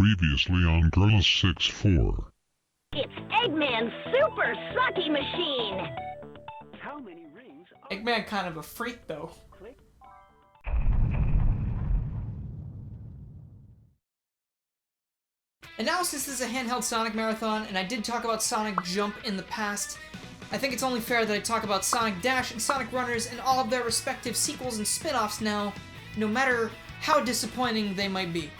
Previously on Gorilla 6-4. It's Eggman's super sucky machine! How many rings are Eggman kind of a freak, though. click? And now, since this is a handheld Sonic Marathon, and I did talk about Sonic Jump in the past, I think it's only fair that I talk about Sonic Dash and Sonic Runners and all of their respective sequels and spin-offs now, no matter how disappointing they might be.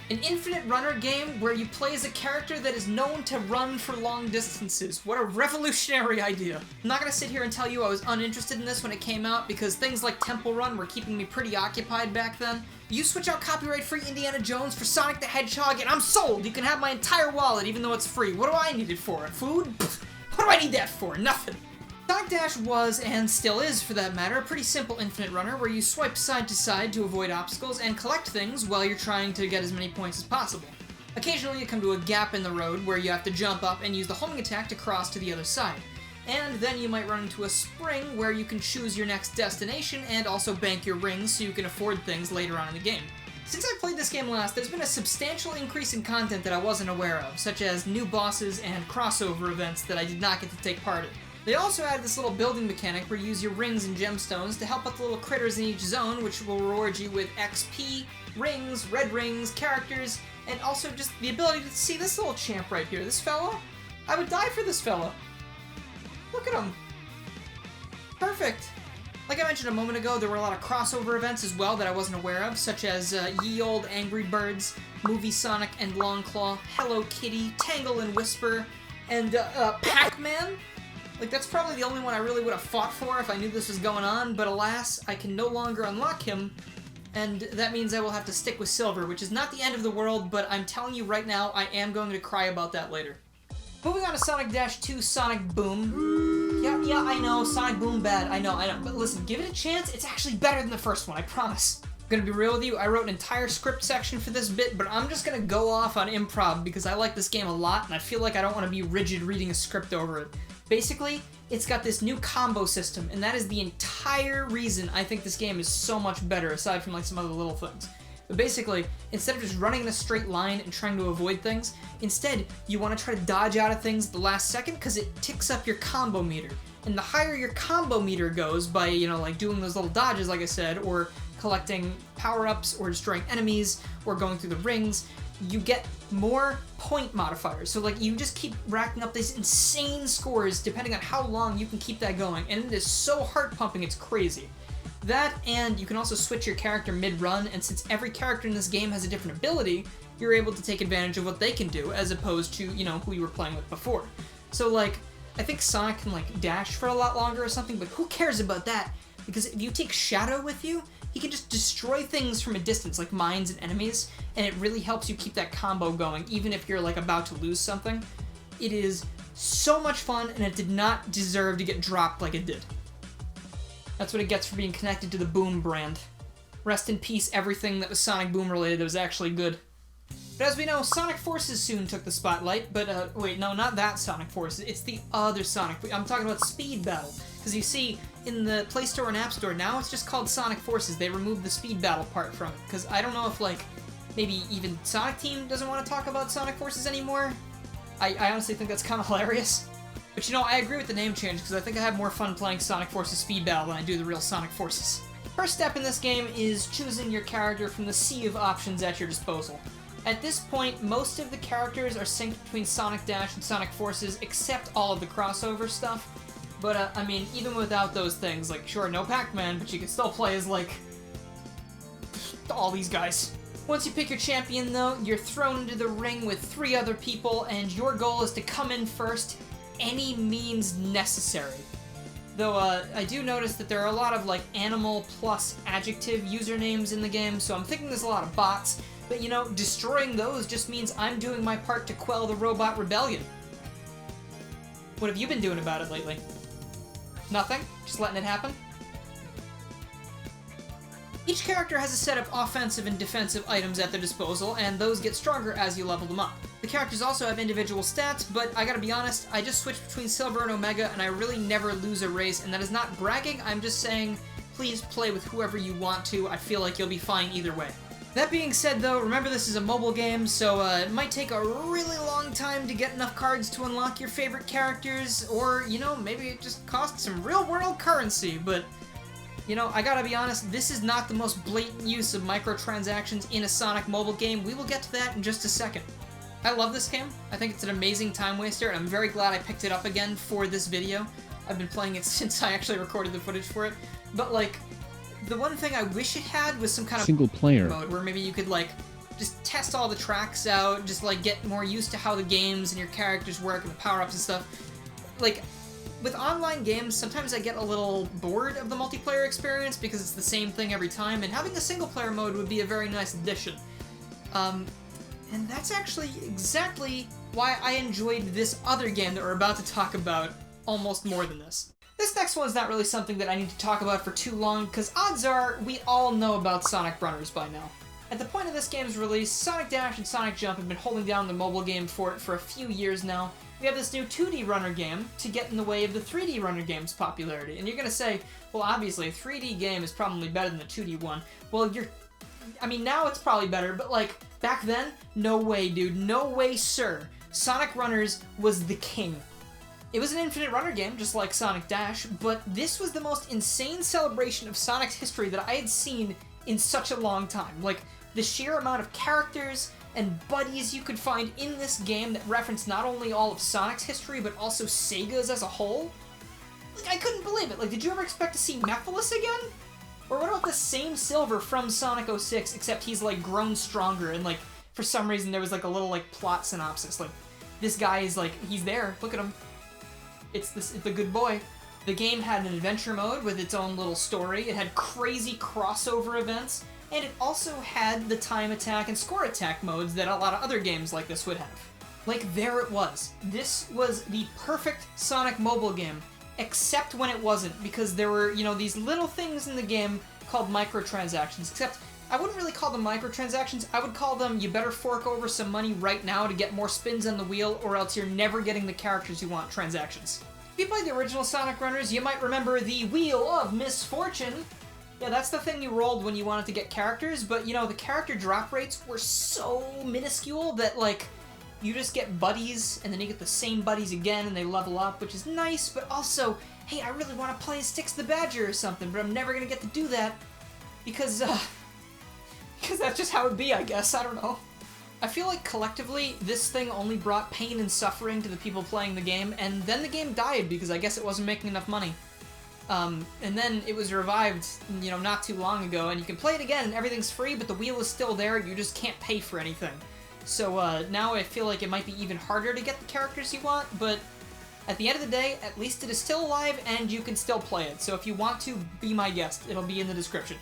An infinite runner game where you play as a character that is known to run for long distances. What a revolutionary idea. I'm not gonna sit here and tell you I was uninterested in this when it came out because things like Temple Run were keeping me pretty occupied back then. You switch out copyright-free Indiana Jones for Sonic the Hedgehog and I'm sold! You can have my entire wallet even though it's free. What do I need it for? Food? Pfft. What do I need that for? Nothing. Sonic Dash was, and still is for that matter, a pretty simple infinite runner where you swipe side to side to avoid obstacles and collect things while you're trying to get as many points as possible. Occasionally you come to a gap in the road where you have to jump up and use the homing attack to cross to the other side. And then you might run into a spring where you can choose your next destination and also bank your rings so you can afford things later on in the game. Since I played this game last, there's been a substantial increase in content that I wasn't aware of, such as new bosses and crossover events that I did not get to take part in. They also added this little building mechanic where you use your rings and gemstones to help out the little critters in each zone, which will reward you with XP, rings, red rings, characters, and also just the ability to see this little champ right here, this fella. I would die for this fella. Look at him. Perfect. Like I mentioned a moment ago, there were a lot of crossover events as well that I wasn't aware of, such as Ye Olde Angry Birds, Movie Sonic and Longclaw, Hello Kitty, Tangle and Whisper, and Pac-Man. Like, that's probably the only one I really would have fought for if I knew this was going on, but alas, I can no longer unlock him, and that means I will have to stick with Silver, which is not the end of the world, but I'm telling you right now, I am going to cry about that later. Moving on to Sonic Dash 2 Sonic Boom. Yeah, I know, Sonic Boom bad, I know, but listen, give it a chance, it's actually better than the first one, I promise. I'm gonna be real with you, I wrote an entire script section for this bit, but I'm just gonna go off on improv because I like this game a lot, and I feel like I don't want to be rigid reading a script over it. Basically, it's got this new combo system, and that is the entire reason I think this game is so much better, aside from like some other little things. But basically, instead of just running in a straight line and trying to avoid things, instead, you want to try to dodge out of things at the last second because it ticks up your combo meter. And the higher your combo meter goes by, like doing those little dodges, like I said, or collecting power-ups, or destroying enemies, or going through the rings, you get more point modifiers. So like you just keep racking up these insane scores depending on how long you can keep that going, and it is so heart-pumping it's crazy. That, and you can also switch your character mid-run, and since every character in this game has a different ability, you're able to take advantage of what they can do as opposed to, who you were playing with before. So like, I think Sonic can like dash for a lot longer or something, but who cares about that? Because if you take Shadow with you, he can just destroy things from a distance, like mines and enemies, and it really helps you keep that combo going, even if you're like about to lose something. It is so much fun, and it did not deserve to get dropped like it did. That's what it gets for being connected to the Boom brand. Rest in peace, everything that was Sonic Boom related that was actually good. But as we know, Sonic Forces soon took the spotlight, but wait, no, not that Sonic Forces, it's the other Sonic. I'm talking about Speed Battle, because you see, in the Play Store and App Store now, it's just called Sonic Forces. They removed the Speed Battle part from it, because I don't know if, like, maybe even Sonic Team doesn't want to talk about Sonic Forces anymore. I honestly think that's kind of hilarious. But I agree with the name change, because I think I have more fun playing Sonic Forces Speed Battle than I do the real Sonic Forces. First step in this game is choosing your character from the sea of options at your disposal. At this point, most of the characters are synced between Sonic Dash and Sonic Forces, except all of the crossover stuff. But, I mean, even without those things, like, sure, no Pac-Man, but you can still play as, like, all these guys. Once you pick your champion, though, you're thrown into the ring with 3 other people, and your goal is to come in first, any means necessary. Though, I do notice that there are a lot of, like, animal plus adjective usernames in the game, so I'm thinking there's a lot of bots, but, destroying those just means I'm doing my part to quell the robot rebellion. What have you been doing about it lately? Nothing? Just letting it happen? Each character has a set of offensive and defensive items at their disposal, and those get stronger as you level them up. The characters also have individual stats, but I gotta be honest, I just switch between Silver and Omega, and I really never lose a race, and that is not bragging, I'm just saying, please play with whoever you want to, I feel like you'll be fine either way. That being said though, remember this is a mobile game, so it might take a really long time to get enough cards to unlock your favorite characters, or, you know, maybe it just costs some real-world currency, but, you know, I gotta be honest, this is not the most blatant use of microtransactions in a Sonic mobile game. We will get to that in just a second. I love this game. I think it's an amazing time waster, and I'm very glad I picked it up again for this video. I've been playing it since I actually recorded the footage for it, but, like, the one thing I wish it had was some kind of single player mode where maybe you could, like, just test all the tracks out, just, like, get more used to how the games and your characters work and the power-ups and stuff. Like, with online games, sometimes I get a little bored of the multiplayer experience because it's the same thing every time, and having a single-player mode would be a very nice addition. And that's actually exactly why I enjoyed this other game that we're about to talk about almost more than this. This next one's not really something that I need to talk about for too long, because odds are we all know about Sonic Runners by now. At the point of this game's release, Sonic Dash and Sonic Jump have been holding down the mobile game for it for a few years now. We have this new 2D runner game to get in the way of the 3D runner game's popularity. And you're gonna say, well, obviously, a 3D game is probably better than the 2D one. Well, I mean, now it's probably better, but, like, back then, no way, dude. No way, sir. Sonic Runners was the king. It was an infinite runner game, just like Sonic Dash, but this was the most insane celebration of Sonic's history that I had seen in such a long time. Like, the sheer amount of characters and buddies you could find in this game that referenced not only all of Sonic's history, but also Sega's as a whole. Like, I couldn't believe it. Like, did you ever expect to see Mephiles again? Or what about the same Silver from Sonic 06, except he's, like, grown stronger, and, like, for some reason there was, like, a little, like, plot synopsis. Like, this guy is, like, he's there, look at him. It's the good boy. The game had an adventure mode with its own little story. It had crazy crossover events, and it also had the time attack and score attack modes that a lot of other games like this would have. Like, there it was. This was the perfect Sonic mobile game, except when it wasn't, because there were, you know, these little things in the game called microtransactions, except I wouldn't really call them microtransactions. I would call them, you better fork over some money right now to get more spins on the wheel, or else you're never getting the characters you want transactions. If you played the original Sonic Runners, you might remember the Wheel of Misfortune. Yeah, that's the thing you rolled when you wanted to get characters, but, you know, the character drop rates were so minuscule that, like, you just get buddies, and then you get the same buddies again, and they level up, which is nice, but also, hey, I really want to play as Styx the Badger or something, but I'm never gonna get to do that, because that's just how it'd be, I guess. I don't know. I feel like collectively, this thing only brought pain and suffering to the people playing the game, and then the game died because I guess it wasn't making enough money. And then it was revived, you know, not too long ago, and you can play it again, and everything's free, but the wheel is still there, you just can't pay for anything. So, now I feel like it might be even harder to get the characters you want, but at the end of the day, at least it is still alive, and you can still play it. So if you want to, be my guest. It'll be in the description.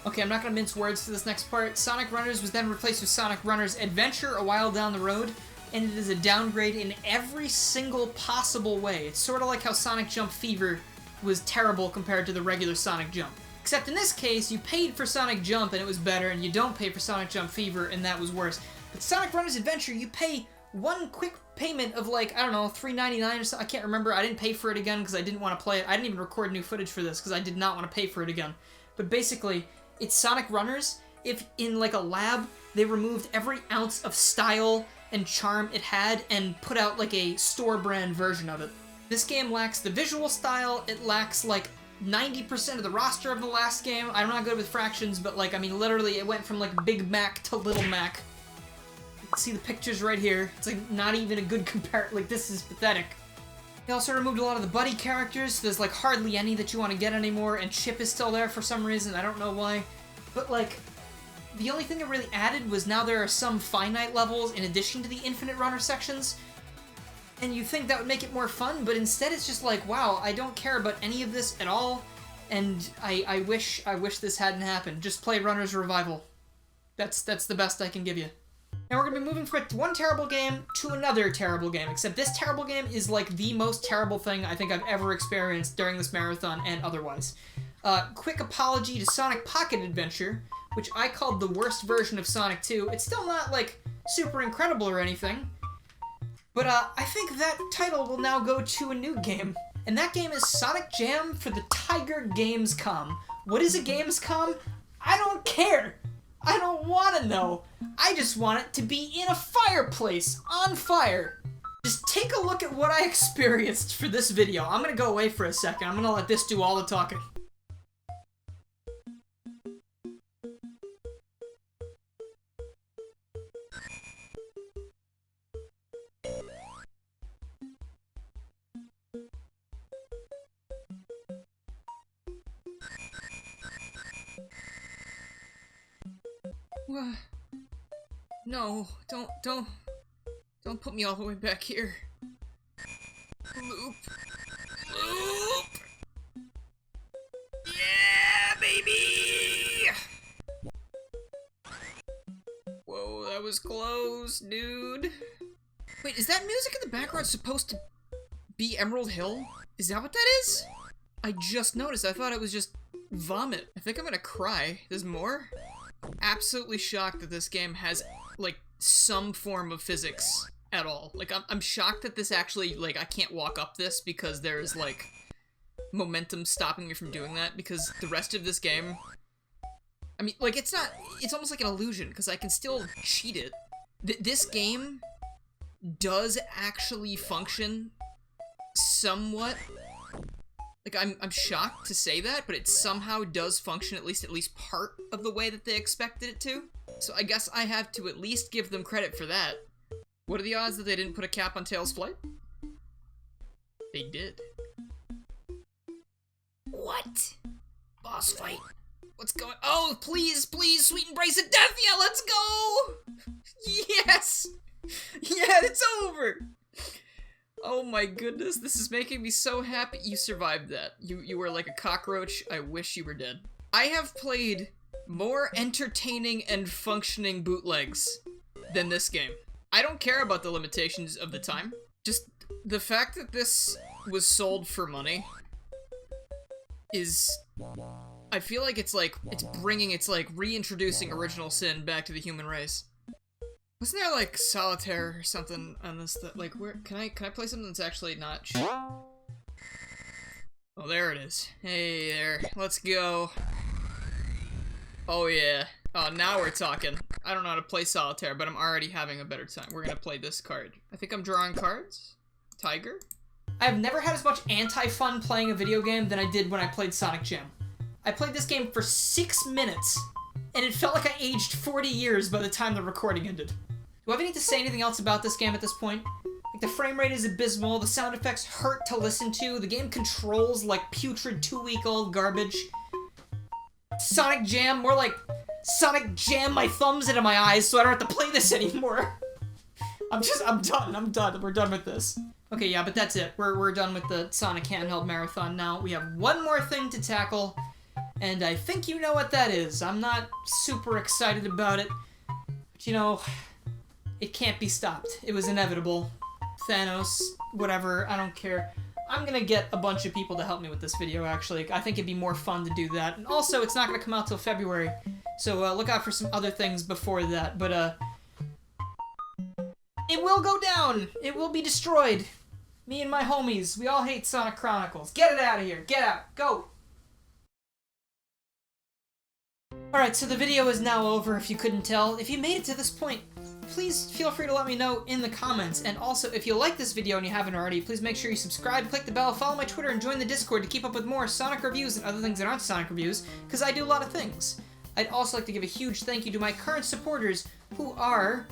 Okay, I'm not going to mince words for this next part. Sonic Runners was then replaced with Sonic Runners Adventure a while down the road, and it is a downgrade in every single possible way. It's sort of like how Sonic Jump Fever was terrible compared to the regular Sonic Jump. Except in this case, you paid for Sonic Jump and it was better, and you don't pay for Sonic Jump Fever and that was worse. But Sonic Runners Adventure, you pay one quick payment of, like, I don't know, $3.99 or something. I can't remember. I didn't pay for it again because I didn't want to play it. I didn't even record new footage for this because I did not want to pay for it again. But basically, it's Sonic Runners if in, like, a lab they removed every ounce of style and charm it had and put out, like, a store brand version of it. This game lacks the visual style, it lacks, like, 90% of the roster of the last game. I'm not good with fractions, but, like, I mean, literally it went from, like, Big Mac to Little Mac. You can see the pictures right here. It's, like, not even a good comparison. Like, this is pathetic. They also removed a lot of the buddy characters, so there's, like, hardly any that you want to get anymore, and Chip is still there for some reason, I don't know why. But, like, the only thing it really added was now there are some finite levels in addition to the infinite runner sections, and you think that would make it more fun, but instead it's just like, wow, I don't care about any of this at all, and I wish this hadn't happened. Just play Runners Revival. That's the best I can give you. Now we're going to be moving from one terrible game to another terrible game, except this terrible game is like the most terrible thing I think I've ever experienced during this marathon and otherwise. Quick apology to Sonic Pocket Adventure, which I called the worst version of Sonic 2. It's still not, like, super incredible or anything, but I think that title will now go to a new game, and that game is Sonic Jam for the Tiger Gamescom. What is a Gamescom? I don't care! I don't want to know. I just want it to be in a fireplace, on fire. Just take a look at what I experienced for this video. I'm gonna go away for a second. I'm gonna let this do all the talking. No, don't put me all the way back here. Loop. Yeah, baby! Whoa, that was close, dude. Wait, is that music in the background supposed to be Emerald Hill? Is that what that is? I just noticed. I thought it was just vomit. I think I'm gonna cry. There's more? Absolutely shocked that this game has, like, some form of physics at all. Like, I'm shocked that this actually, like, I can't walk up this because there's, like, momentum stopping me from doing that, because the rest of this game, I mean, like, it's almost like an illusion, because I can still cheat it. This game does actually function somewhat. Like, I'm shocked to say that, but it somehow does function at least part of the way that they expected it to. So I guess I have to at least give them credit for that. What are the odds that they didn't put a cap on Tails' flight? They did. What? Boss fight. What's going— oh, please, please, sweet embrace of death! Yeah, let's go! Yes! Yeah, it's over! Oh my goodness, this is making me so happy. You survived that. You were like a cockroach. I wish you were dead. I have played more entertaining and functioning bootlegs than this game. I don't care about the limitations of the time. Just the fact that this was sold for money is— I feel like it's reintroducing original sin back to the human race. Wasn't there, like, solitaire or something on this, like, where— can I play something that's actually not— oh, there it is. Hey there, let's go. Oh yeah. Oh, now we're talking. I don't know how to play solitaire, but I'm already having a better time. We're gonna play this card. I think I'm drawing cards. Tiger? I've never had as much anti-fun playing a video game than I did when I played Sonic Jam. I played this game for 6 minutes, and it felt like I aged 40 years by the time the recording ended. Do I even need to say anything else about this game at this point? Like, the frame rate is abysmal, the sound effects hurt to listen to, the game controls like putrid 2-week-old garbage. Sonic Jam, more like Sonic Jam my thumbs into my eyes so I don't have to play this anymore. I'm done, we're done with this. Okay, yeah, but that's it. We're done with the Sonic Handheld Marathon now. We have one more thing to tackle, and I think you know what that is. I'm not super excited about it, but you know, it can't be stopped. It was inevitable. Thanos, whatever, I don't care. I'm gonna get a bunch of people to help me with this video, actually. I think it'd be more fun to do that. And also, it's not gonna come out till February, so look out for some other things before that, but it will go down! It will be destroyed! Me and my homies, we all hate Sonic Chronicles. Get it out of here! Get out! Go! Alright, so the video is now over, if you couldn't tell. If you made it to this point, please feel free to let me know in the comments. And also, if you like this video and you haven't already, please make sure you subscribe, click the bell, follow my Twitter, and join the Discord to keep up with more Sonic reviews and other things that aren't Sonic reviews, because I do a lot of things. I'd also like to give a huge thank you to my current supporters, who are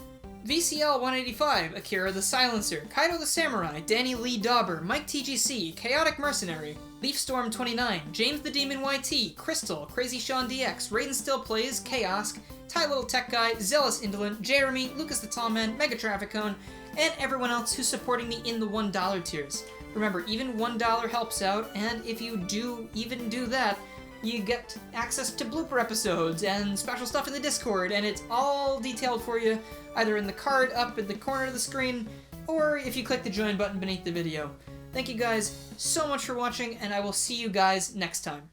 VCL185, Akira the Silencer, Kaido the Samurai, Danny Lee Dauber, Mike TGC, Chaotic Mercenary, Leafstorm29, James the Demon YT, Crystal, Crazy Sean DX, Raiden Still Plays, Chaos, Ty Little Tech Guy, Zealous Indolent, Jeremy, Lucas the Tall Man, Mega Traffic Cone, and everyone else who's supporting me in the $1 tiers. Remember, even $1 helps out, and if you do even do that, you get access to blooper episodes and special stuff in the Discord, and it's all detailed for you, either in the card up in the corner of the screen, or if you click the join button beneath the video. Thank you guys so much for watching, and I will see you guys next time.